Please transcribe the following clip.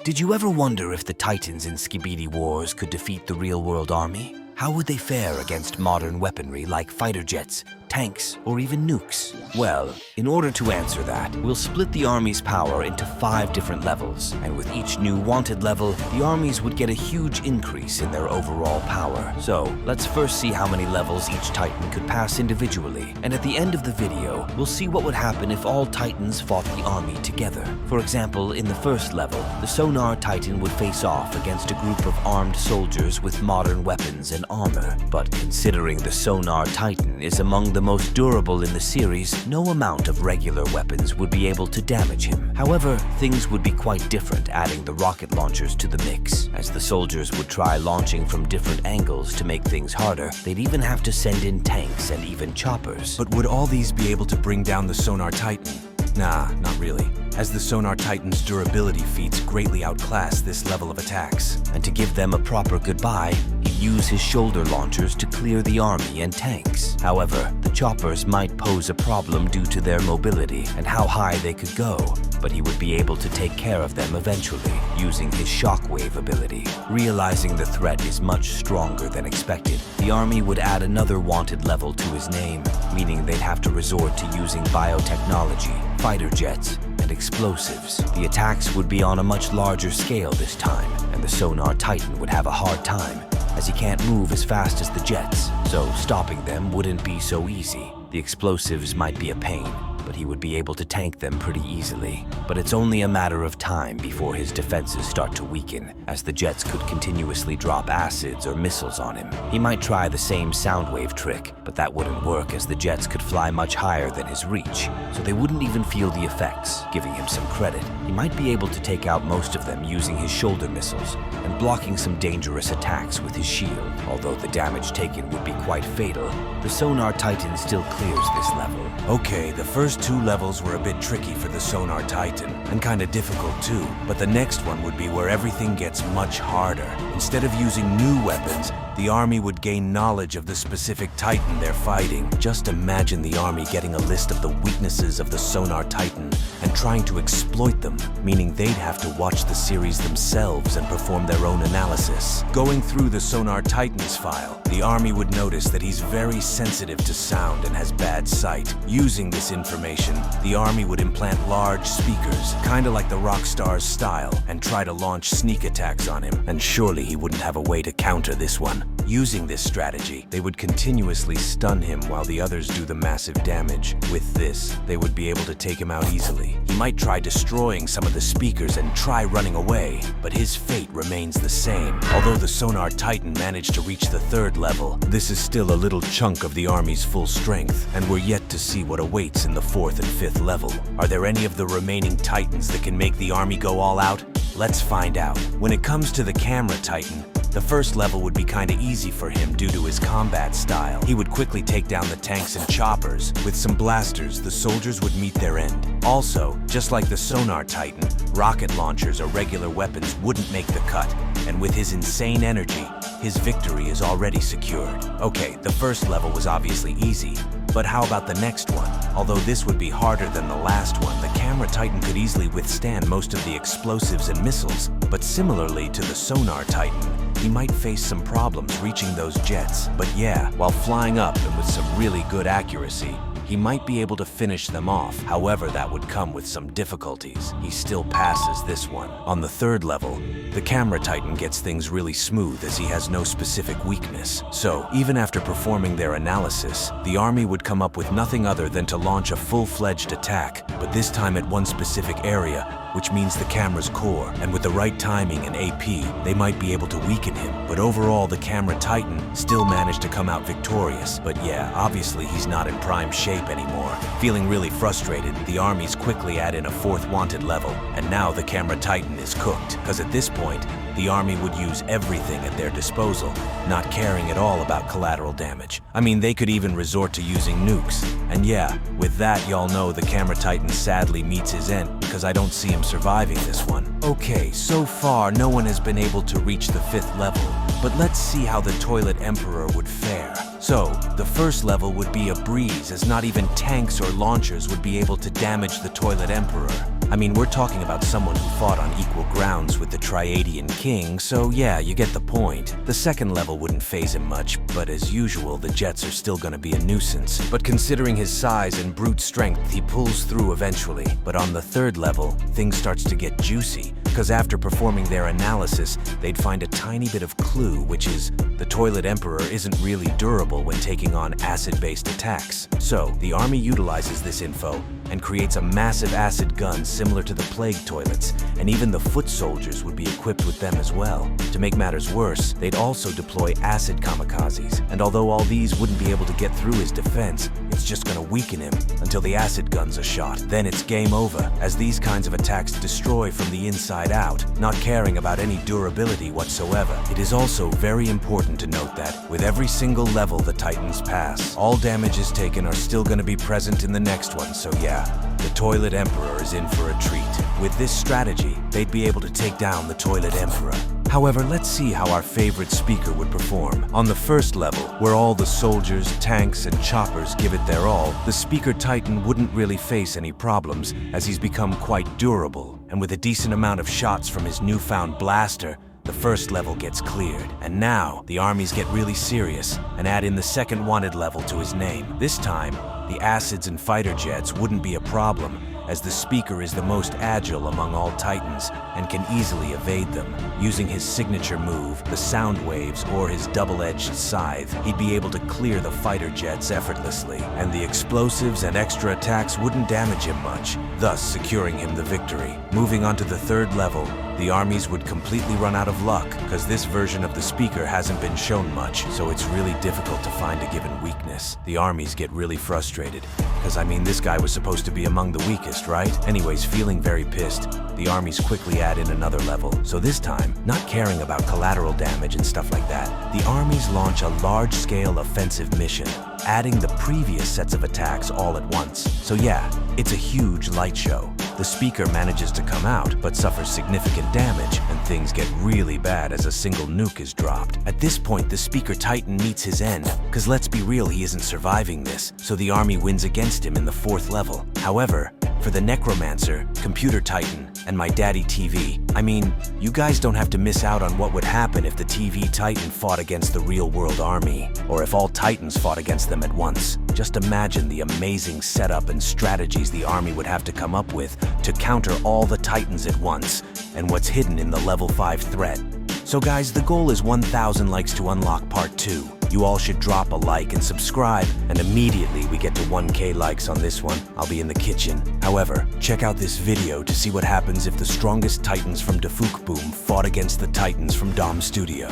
Did you ever wonder if the Titans in Skibidi Wars could defeat the real-world army? How would they fare against modern weaponry like fighter jets, tanks, or even nukes? Well, in order to answer that, we'll split the army's power into 5 different levels, and with each new wanted level, the armies would get a huge increase in their overall power. So, let's first see how many levels each Titan could pass individually, and at the end of the video, we'll see what would happen if all Titans fought the army together. For example, in the first level, the Sonar Titan would face off against a group of armed soldiers with modern weapons and armor. But considering the Sonar Titan is among the most durable in the series, no amount of regular weapons would be able to damage him. However, things would be quite different adding the rocket launchers to the mix, as the soldiers would try launching from different angles to make things harder. They'd even have to send in tanks and even choppers. But would all these be able to bring down the Sonar Titan? Nah, not really, as the Sonar Titan's durability feats greatly outclass this level of attacks. And to give them a proper goodbye, he'd use his shoulder launchers to clear the army and tanks. However, the choppers might pose a problem due to their mobility and how high they could go, but he would be able to take care of them eventually, using his shockwave ability. Realizing the threat is much stronger than expected, the army would add another wanted level to his name, meaning they'd have to resort to using biotechnology, fighter jets, and explosives. The attacks would be on a much larger scale this time, and the Sonar Titan would have a hard time, as he can't move as fast as the jets, so stopping them wouldn't be so easy. The explosives might be a pain, but he would be able to tank them pretty easily. But it's only a matter of time before his defenses start to weaken, as the jets could continuously drop acids or missiles on him. He might try the same sound wave trick, but that wouldn't work as the jets could fly much higher than his reach, so they wouldn't even feel the effects, giving him some credit. He might be able to take out most of them using his shoulder missiles and blocking some dangerous attacks with his shield. Although the damage taken would be quite fatal, the Sonar Titan still clears this level. Okay, the first 2 levels were a bit tricky for the Sonar Titan, and kinda difficult too, but the next one would be where everything gets much harder. Instead of using new weapons, the army would gain knowledge of the specific Titan they're fighting. Just imagine the army getting a list of the weaknesses of the Sonar Titan and trying to exploit them, meaning they'd have to watch the series themselves and perform their own analysis. Going through the Sonar Titan's file, the army would notice that he's very sensitive to sound and has bad sight. Using this information, the army would implant large speakers, kinda like the Rockstar's style, and try to launch sneak attacks on him. And surely he wouldn't have a way to counter this one. Using this strategy, they would continuously stun him while the others do the massive damage. With this, they would be able to take him out easily. He might try destroying some of the speakers and try running away, but his fate remains the same. Although the Sonar Titan managed to reach the 3rd level, this is still a little chunk of the army's full strength, and we're yet to see what awaits in the 4th and 5th level. Are there any of the remaining Titans that can make the army go all out? Let's find out. When it comes to the Camera Titan, the first level would be kinda easy for him due to his combat style. He would quickly take down the tanks and choppers. With some blasters, the soldiers would meet their end. Also, just like the Sonar Titan, rocket launchers or regular weapons wouldn't make the cut, and with his insane energy, his victory is already secured. Okay, the first level was obviously easy, but how about the next one? Although this would be harder than the last one, the Camera Titan could easily withstand most of the explosives and missiles, but similarly to the Sonar Titan, he might face some problems reaching those jets. But yeah, while flying up and with some really good accuracy, he might be able to finish them off. However, that would come with some difficulties. He still passes this one. On the 3rd level, the Camera Titan gets things really smooth as he has no specific weakness. So, even after performing their analysis, the army would come up with nothing other than to launch a full-fledged attack, but this time at one specific area, which means the camera's core, and with the right timing and AP, they might be able to weaken him. But overall, the Camera Titan still managed to come out victorious. But yeah, obviously he's not in prime shape anymore. Feeling really frustrated, the armies quickly add in a 4th wanted level, and now the Camera Titan is cooked, because at this point, the army would use everything at their disposal, not caring at all about collateral damage. I mean, they could even resort to using nukes. And yeah, with that, y'all know the Camera Titan sadly meets his end, because I don't see him surviving this one. Okay, so far no one has been able to reach the 5th level, but let's see how the Toilet Emperor would fare. So, the first level would be a breeze, as not even tanks or launchers would be able to damage the Toilet Emperor. I mean, we're talking about someone who fought on equal grounds with the Triadian king, so yeah, you get the point. The second level wouldn't faze him much, but as usual, the jets are still gonna be a nuisance. But considering his size and brute strength, he pulls through eventually. But on the third level, things starts to get juicy, because after performing their analysis, they'd find a tiny bit of clue, which is the Toilet Emperor isn't really durable when taking on acid-based attacks. So, the army utilizes this info and creates a massive acid gun similar to the plague toilets, and even the foot soldiers would be equipped with them as well. To make matters worse, they'd also deploy acid kamikazes, and although all these wouldn't be able to get through his defense, it's just gonna weaken him until the acid guns are shot. Then it's game over, as these kinds of attacks destroy from the inside out, not caring about any durability whatsoever. It is also very important to note that, with every single level the Titans pass, all damages taken are still gonna be present in the next one, so yeah, the Toilet Emperor is in for a treat. With this strategy, they'd be able to take down the Toilet Emperor. However, let's see how our favorite speaker would perform. On the first level, where all the soldiers, tanks, and choppers give it their all, the Speaker Titan wouldn't really face any problems, as he's become quite durable. And with a decent amount of shots from his newfound blaster, the first level gets cleared. And now, the armies get really serious and add in the second wanted level to his name. This time, the acids and fighter jets wouldn't be a problem, as the Speaker is the most agile among all Titans and can easily evade them. Using his signature move, the sound waves, or his double-edged scythe, he'd be able to clear the fighter jets effortlessly, and the explosives and extra attacks wouldn't damage him much, thus securing him the victory. Moving on to the third level, the armies would completely run out of luck, because this version of the Speaker hasn't been shown much, so it's really difficult to find a given weakness. The armies get really frustrated, because I mean, this guy was supposed to be among the weakest, right? Anyways, feeling very pissed, the armies quickly add in another level. So this time, not caring about collateral damage and stuff like that, the armies launch a large-scale offensive mission, adding the previous sets of attacks all at once. So yeah, it's a huge light show. The Speaker manages to come out, but suffers significant damage, and things get really bad as a single nuke is dropped. At this point, the Speaker Titan meets his end, because let's be real, he isn't surviving this, so the army wins against him in the fourth level. However, for the Necromancer, Computer Titan, and my daddy TV, I mean, you guys don't have to miss out on what would happen if the TV Titan fought against the real-world army, or if all Titans fought against them at once. Just imagine the amazing setup and strategies the army would have to come up with to counter all the Titans at once, and what's hidden in the level 5 threat. So guys, the goal is 1,000 likes to unlock part 2. You all should drop a like and subscribe, and immediately we get to 1K likes on this one, I'll be in the kitchen. However, check out this video to see what happens if the strongest Titans from Defuk Boom fought against the Titans from Dom Studio.